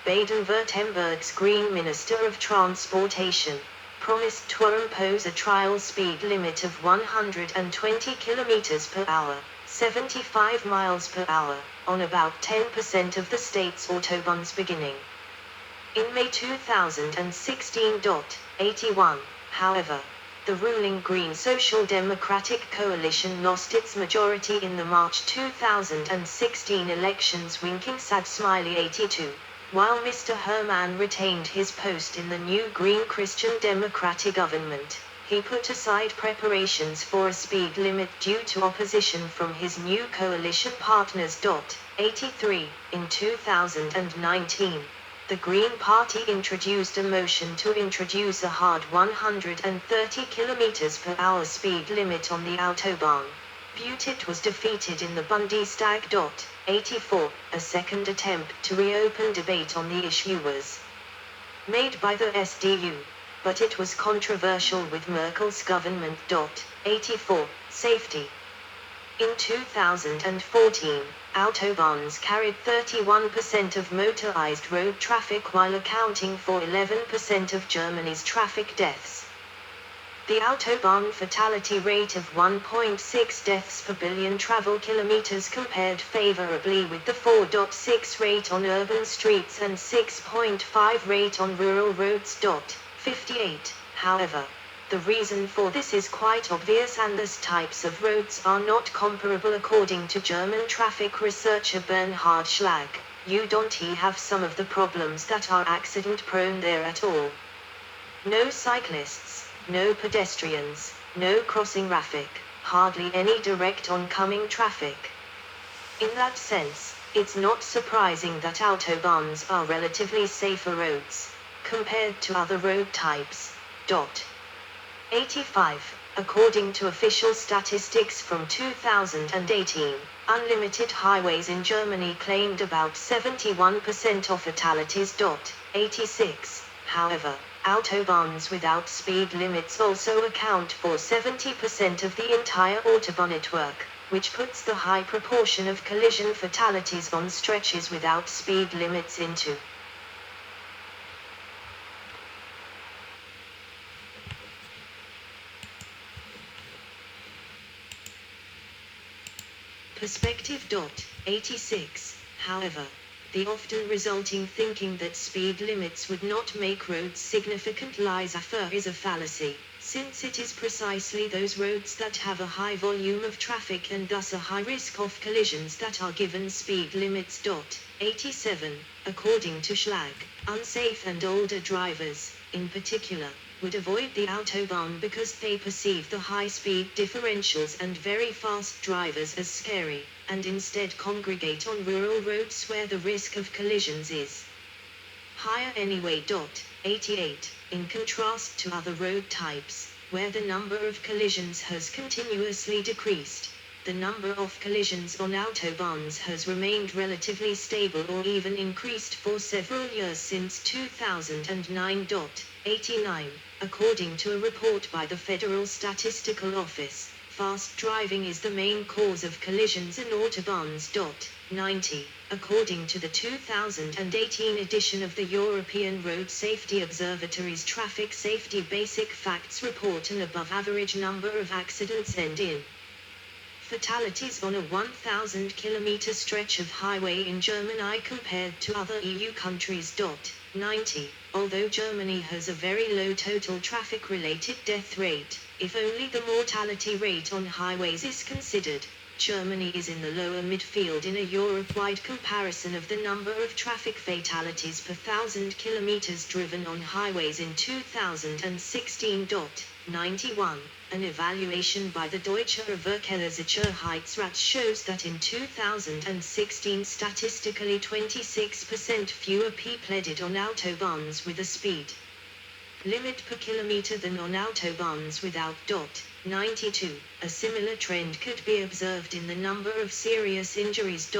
Baden-Württemberg's Green Minister of Transportation promised to impose a trial speed limit of 120 km per hour, 75 miles per hour, on about 10% of the state's Autobahns beginning in May 2016. 81. However, the ruling Green Social Democratic Coalition lost its majority in the March 2016 elections, winking sad smiley 82. While Mr. Herman retained his post in the new Green Christian Democratic government, he put aside preparations for a speed limit due to opposition from his new coalition partners. 83. In 2019, the Green Party introduced a motion to introduce a hard 130 km per hour speed limit on the Autobahn. But it was defeated in the Bundestag. 84. A second attempt to reopen debate on the issue was made by the SDU, but it was controversial with Merkel's government. 84. Safety. In 2014, Autobahns carried 31% of motorized road traffic while accounting for 11% of Germany's traffic deaths. The Autobahn fatality rate of 1.6 deaths per billion travel kilometers compared favorably with the 4.6 rate on urban streets and 6.5 rate on rural roads. 58. However, the reason for this is quite obvious, and these types of roads are not comparable according to German traffic researcher Bernhard Schlag. You don't have some of the problems that are accident prone there at all. No cyclists, no pedestrians, no crossing traffic, hardly any direct oncoming traffic. In that sense, it's not surprising that Autobahns are relatively safer roads compared to other road types. 85. According to official statistics from 2018, unlimited highways in Germany claimed about 71% of fatalities. 86. However, Autobahns without speed limits also account for 70% of the entire Autobahn network, which puts the high proportion of collision fatalities on stretches without speed limits into perspective. 86. However, the often resulting thinking that speed limits would not make roads significant lies is a fallacy, since it is precisely those roads that have a high volume of traffic and thus a high risk of collisions that are given speed limits. 87. According to Schlag, unsafe and older drivers, in particular, would avoid the Autobahn because they perceive the high-speed differentials and very fast drivers as scary, and instead congregate on rural roads where the risk of collisions is higher anyway. 88. In contrast to other road types, where the number of collisions has continuously decreased, the number of collisions on Autobahns has remained relatively stable or even increased for several years since 2009. 89. According to a report by the Federal Statistical Office, fast driving is the main cause of collisions in Autobahns. 90. According to the 2018 edition of the European Road Safety Observatory's Traffic Safety Basic Facts report, an above-average number of accidents end in fatalities on a 1,000-kilometer stretch of highway in Germany compared to other EU countries. 90. Although Germany has a very low total traffic-related death rate, if only the mortality rate on highways is considered, Germany is in the lower midfield in a Europe-wide comparison of the number of traffic fatalities per 1,000 kilometers driven on highways in 2016. 91. An evaluation by the Deutsche Verkehrssicherheitsrat shows that in 2016 statistically 26% fewer people pleaded on Autobahns with a speed limit per kilometer than on Autobahns without. 92. A similar trend could be observed in the number of serious injuries.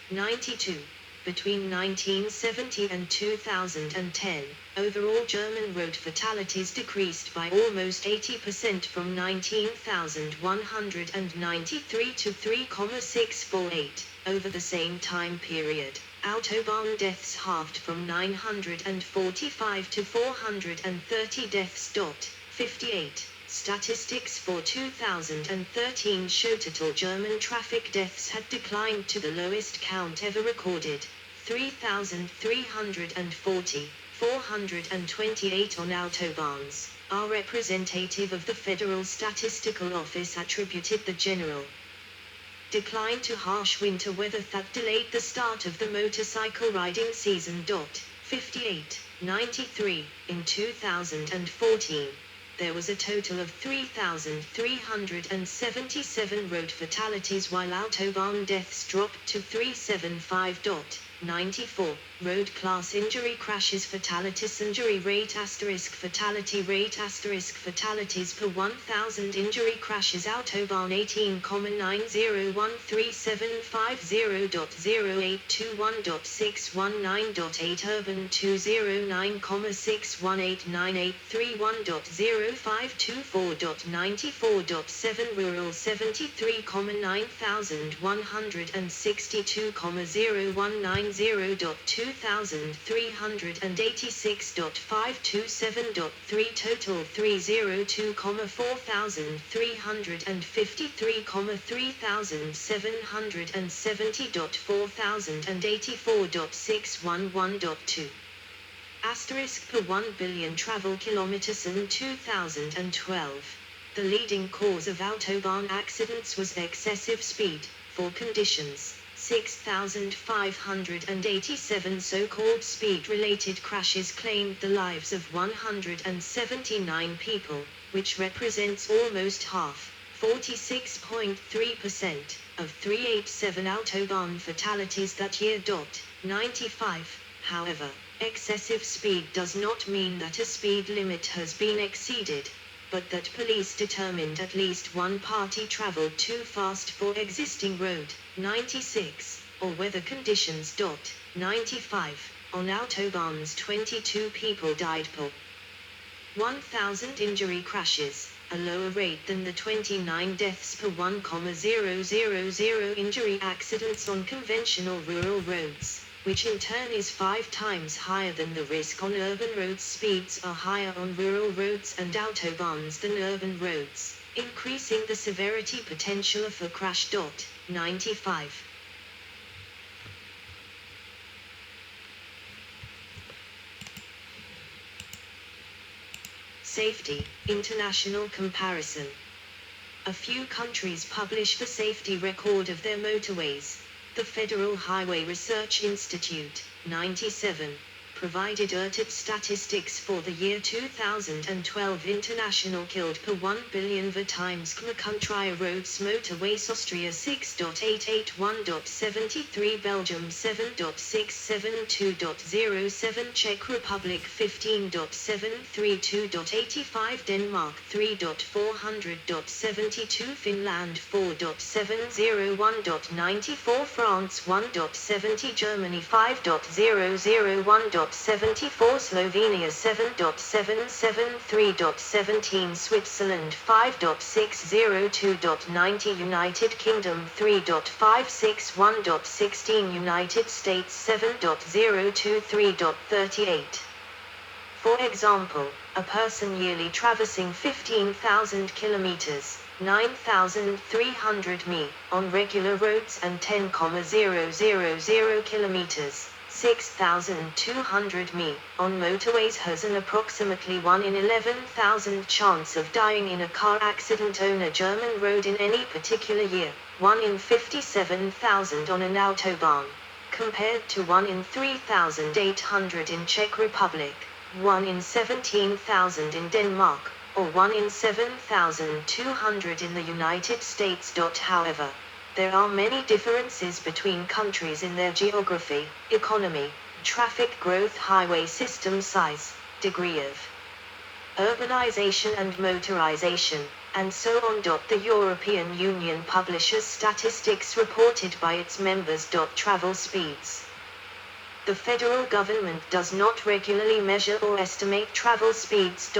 92. Between 1970 and 2010, overall German road fatalities decreased by almost 80% from 19,193 to 3,648. Over the same time period, Autobahn deaths halved from 945 to 430 deaths. 58. Statistics for 2013 show total German traffic deaths had declined to the lowest count ever recorded, 3,340, 428 on Autobahns, are representative of the Federal Statistical Office attributed the general decline to harsh winter weather that delayed the start of the motorcycle riding season. 58. 93. In 2014, there was a total of 3,377 road fatalities while Autobahn deaths dropped to 375. 94. Road class injury crashes fatalities injury rate fatality rate fatalities per 1,000 injury crashes Autobahn 18,9013750.0821.619.8 Urban 209,6189831.0524.94.7 Rural 73,9162,019 0.2386.527.3 total 302,433,3770.4084,084.611.2 asterisk per 1 billion travel kilometers in 2012. The leading cause of Autobahn accidents was excessive speed, for conditions. 6,587 so-called speed-related crashes claimed the lives of 179 people, which represents almost half, 46.3%, of 387 Autobahn fatalities that year. 95. However, excessive speed does not mean that a speed limit has been exceeded, but that police determined at least one party traveled too fast for existing road. 96. Or weather conditions. 95. On Autobahns 22 people died per 1,000 injury crashes, a lower rate than the 29 deaths per 1,000 injury accidents on conventional rural roads, which in turn is 5 times higher than the risk on urban roads. Speeds are higher on rural roads and Autobahns than urban roads, increasing the severity potential of a crash. 95. Safety, international comparison. A few countries publish the safety record of their motorways. The Federal Highway Research Institute, 97, provided ERTIT statistics for the year 2012. International killed per 1 billion times country roads motorways Austria 6.881.73 Belgium 7.672.07 Czech Republic 15.732.85 Denmark 3.400.72 Finland 4.701.94 France 1.70 Germany 5.001.74 Slovenia 7.773.17 Switzerland 5.602.90 United Kingdom 3.561.16 United States 7.023.38. For example, a person yearly traversing 15,000 kilometers, 9,300 mi, on regular roads and 10,000 kilometers, 6,200 mi, on motorways has an approximately 1 in 11,000 chance of dying in a car accident on a German road in any particular year, 1 in 57,000 on an Autobahn, compared to 1 in 3,800 in Czech Republic, 1 in 17,000 in Denmark, or 1 in 7,200 in the United States. However, there are many differences between countries in their geography, economy, traffic growth, highway system size, degree of urbanization and motorization, and so on. The European Union publishes statistics reported by its members. Travel speeds. The federal government does not regularly measure or estimate travel speeds.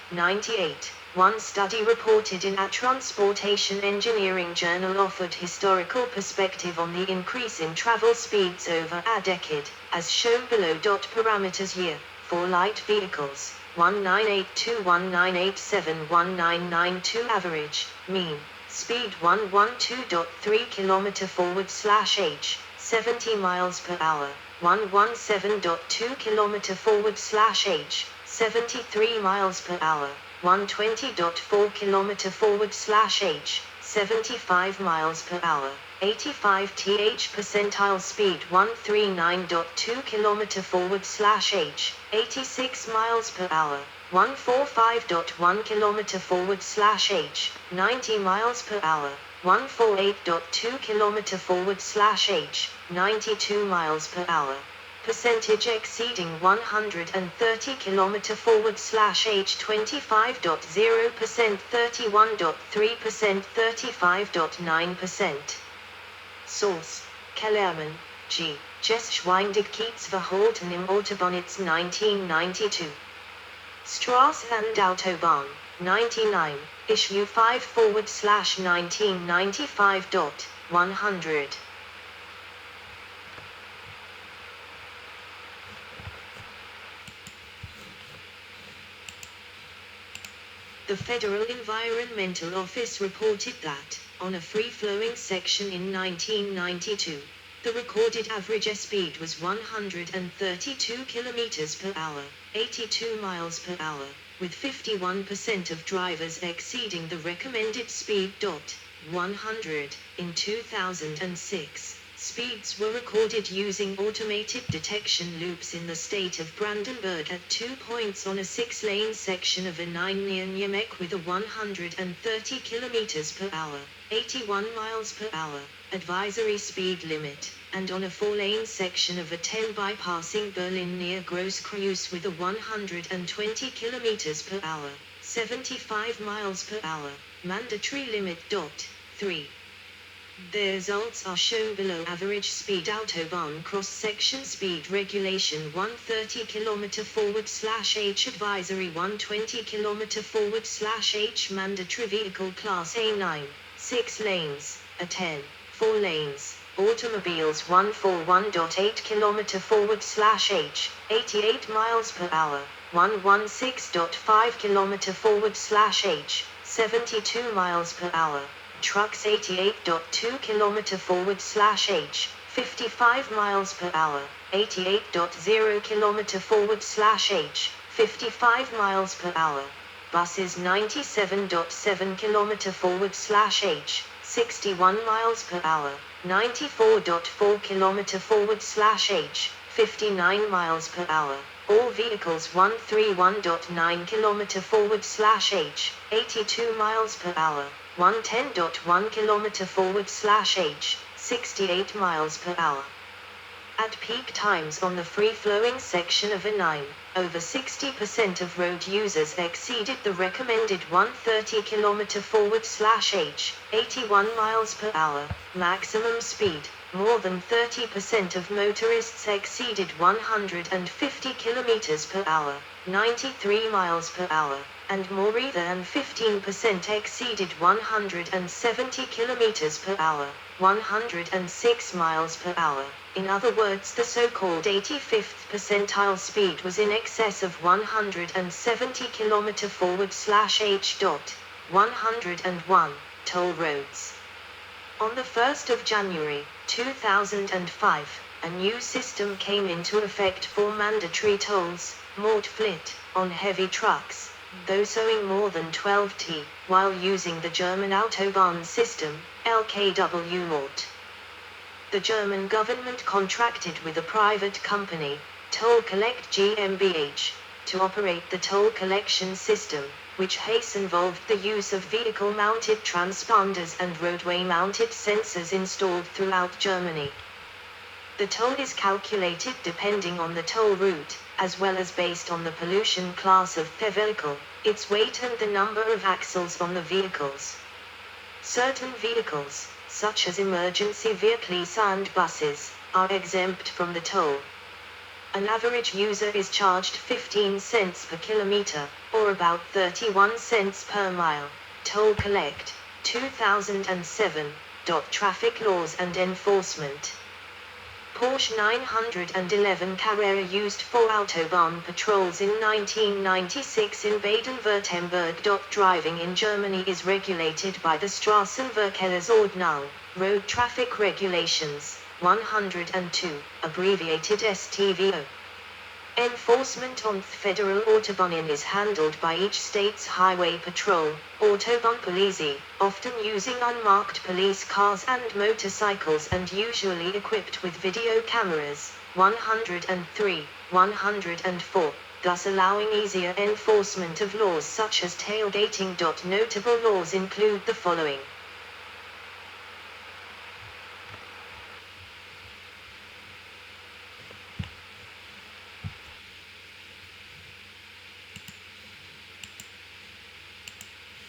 98. One study reported in a Transportation Engineering journal offered historical perspective on the increase in travel speeds over a decade, as shown below. Parameters year, for light vehicles, 1982-1987 1992 average, mean, speed 112.3 km forward/h, 70 miles per hour, 117.2 km forward/h, 73 miles per hour, 120.4 km forward/h, 75 miles per hour, 85th percentile speed 139.2 km forward/h, 86 miles per hour, 145.1 km forward/h, 90 miles per hour, 148.2 km forward/h, 92 miles per hour. Percentage exceeding 130 km forward/h 25.0%, 31.3%, 35.9%. Source: Kellerman, G. Geschwindigkeitsverhalten im Autobahnnetz 1992. Straße and Autobahn, 99, Issue 5/1995. 100. The Federal Environmental Office reported that, on a free-flowing section in 1992, the recorded average speed was 132 km per hour, 82 miles per hour, with 51% of drivers exceeding the recommended speed. 100. In 2006, speeds were recorded using automated detection loops in the state of Brandenburg at 2 points on a 6-lane section of A9 near Niemek with a 130 km per hour, 81 miles per hour, advisory speed limit, and on a 4-lane section of A10 bypassing Berlin near Großkreuz with a 120 km per hour, 75 miles per hour, mandatory limit. 3. The results are shown below. Average speed Autobahn cross-section speed regulation 130 km forward/h, advisory 120 km forward/h, mandatory vehicle class A9, 6 lanes, A10, 4 lanes, automobiles 141.8 km forward/h, 88 miles per hour, 116.5 km forward/h, 72 miles per hour. Trucks 88.2 km forward/h, 55 miles per hour, 88.0 km forward/h, 55 miles per hour. Buses 97.7 km forward/h, 61 miles per hour, 94.4 km forward/h, 59 miles per hour. All vehicles 131.9 km forward/h, 82 miles per hour, 110.1 km forward/h, 68 miles per hour. At peak times on the free-flowing section of A9, over 60% of road users exceeded the recommended 130 km forward/h, 81 miles per hour, maximum speed. More than 30% of motorists exceeded 150 km per hour, 93 miles per hour, and more than 15% exceeded 170 km per hour, 106 miles per hour. In other words, the so-called 85th percentile speed was in excess of 170 km forward/h. 101. Toll roads. On the 1st of January, 2005, a new system came into effect for mandatory tolls, Mautpflicht, on heavy trucks, those owing more than 12 t, while using the German Autobahn system, LKW Maut. The German government contracted with a private company, Toll Collect GmbH, to operate the toll collection system, which has involved the use of vehicle-mounted transponders and roadway-mounted sensors installed throughout Germany. The toll is calculated depending on the toll route, as well as based on the pollution class of the vehicle, its weight and the number of axles on the vehicles. Certain vehicles, such as emergency vehicles and buses, are exempt from the toll. An average user is charged 15 cents per kilometer, or about 31 cents per mile. Toll collect. 2007. Traffic laws and enforcement. Porsche 911 Carrera used for Autobahn patrols in 1996 in Baden-Württemberg. Driving in Germany is regulated by the Straßenverkehrsordnung, Road Traffic Regulations, 102, abbreviated STVO. Enforcement on federal Autobahnen is handled by each state's highway patrol, Autobahnpolizei, often using unmarked police cars and motorcycles and usually equipped with video cameras, 103, 104, thus allowing easier enforcement of laws such as tailgating. Notable laws include the following.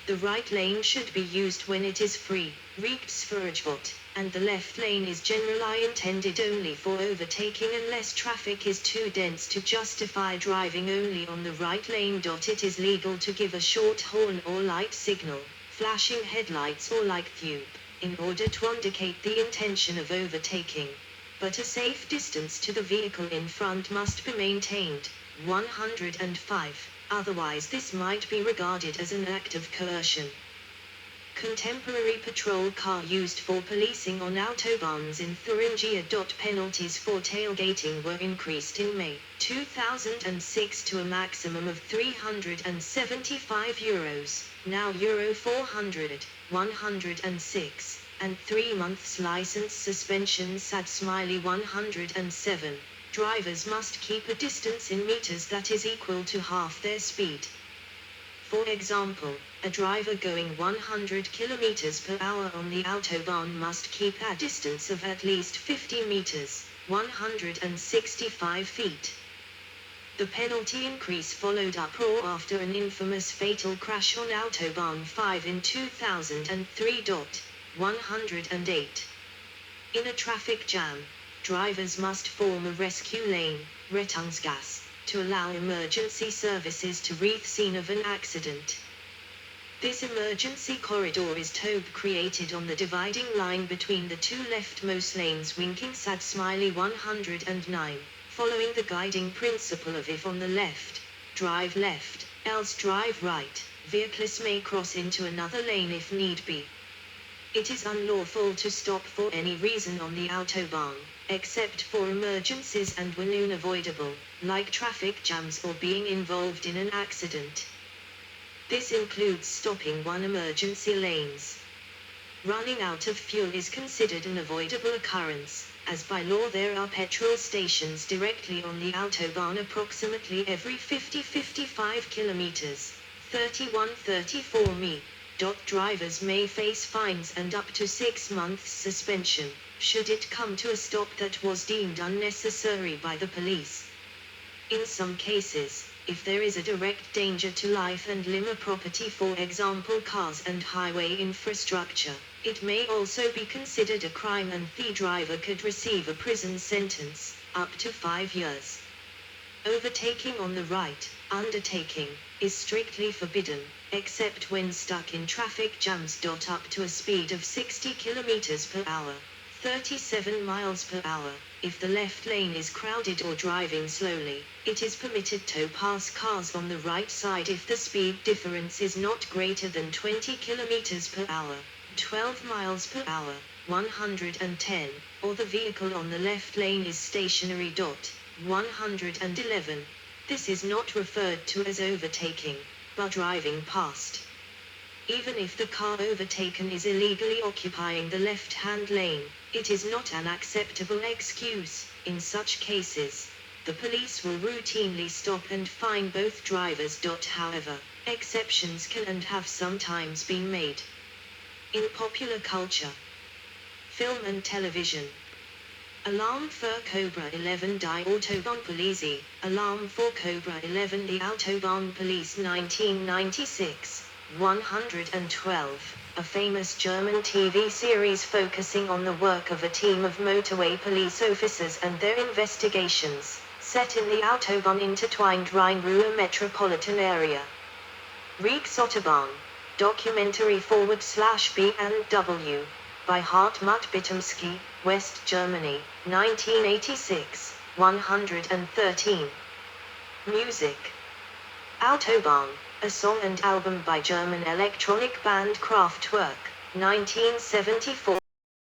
The right lane should be used when it is free, Rechtsfahrgebot, and the left lane is generally intended only for overtaking unless traffic is too dense to justify driving only on the right lane. It is legal to give a short horn or light signal, flashing headlights or light tube, in order to indicate the intention of overtaking. But a safe distance to the vehicle in front must be maintained, 105. Otherwise this might be regarded as an act of coercion. Contemporary patrol car used for policing on autobahns in Thuringia. Penalties for tailgating were increased in May 2006 to a maximum of €375, now Euro 400, 106, and 3 months license suspension. 107. Drivers must keep a distance in meters that is equal to half their speed. For example, a driver going 100 km per hour on the Autobahn must keep a distance of at least 50 meters, 165 feet. The penalty increase followed up or after an infamous fatal crash on Autobahn 5 in 2003. 108. In a traffic jam, drivers must form a rescue lane, Rettungsgasse, to allow emergency services to reach the scene of an accident. This emergency corridor is created on the dividing line between the two leftmost lanes winking. 109, following the guiding principle of if on the left, drive left, else drive right. Vehicles may cross into another lane if need be. It is unlawful to stop for any reason on the Autobahn, except for emergencies and when unavoidable, like traffic jams or being involved in an accident. This includes stopping one emergency lanes. Running out of fuel is considered an avoidable occurrence, as by law there are petrol stations directly on the Autobahn approximately every 50-55 kilometers, 31-34 mi. Drivers may face fines and up to 6 months suspension, should it come to a stop that was deemed unnecessary by the police. In some cases, if there is a direct danger to life and limb or property, for example cars and highway infrastructure, it may also be considered a crime and the driver could receive a prison sentence, up to 5 years. Overtaking on the right, undertaking, is strictly forbidden, except when stuck in traffic jams. Up to a speed of 60 km per hour, 37 miles per hour, if the left lane is crowded or driving slowly, it is permitted to pass cars on the right side if the speed difference is not greater than 20 km per hour, 12 miles per hour, 110, or the vehicle on the left lane is stationary. 111. This is not referred to as overtaking, but driving past. Even if the car overtaken is illegally occupying the left-hand lane, it is not an acceptable excuse. In such cases, the police will routinely stop and fine both drivers. However, exceptions can and have sometimes been made. In popular culture, film and television. Alarm für Cobra 11 die Autobahnpolizei, Alarm for Cobra 11 the Autobahn Police 1996, 112, a famous German TV series focusing on the work of a team of motorway police officers and their investigations. set in the Autobahn intertwined Rhine-Ruhr metropolitan area. Reeks Autobahn. Documentary /B&W. By Hartmut Bitomsky, West Germany, 1986, 113. Music. Autobahn, a song and album by German electronic band Kraftwerk, 1974.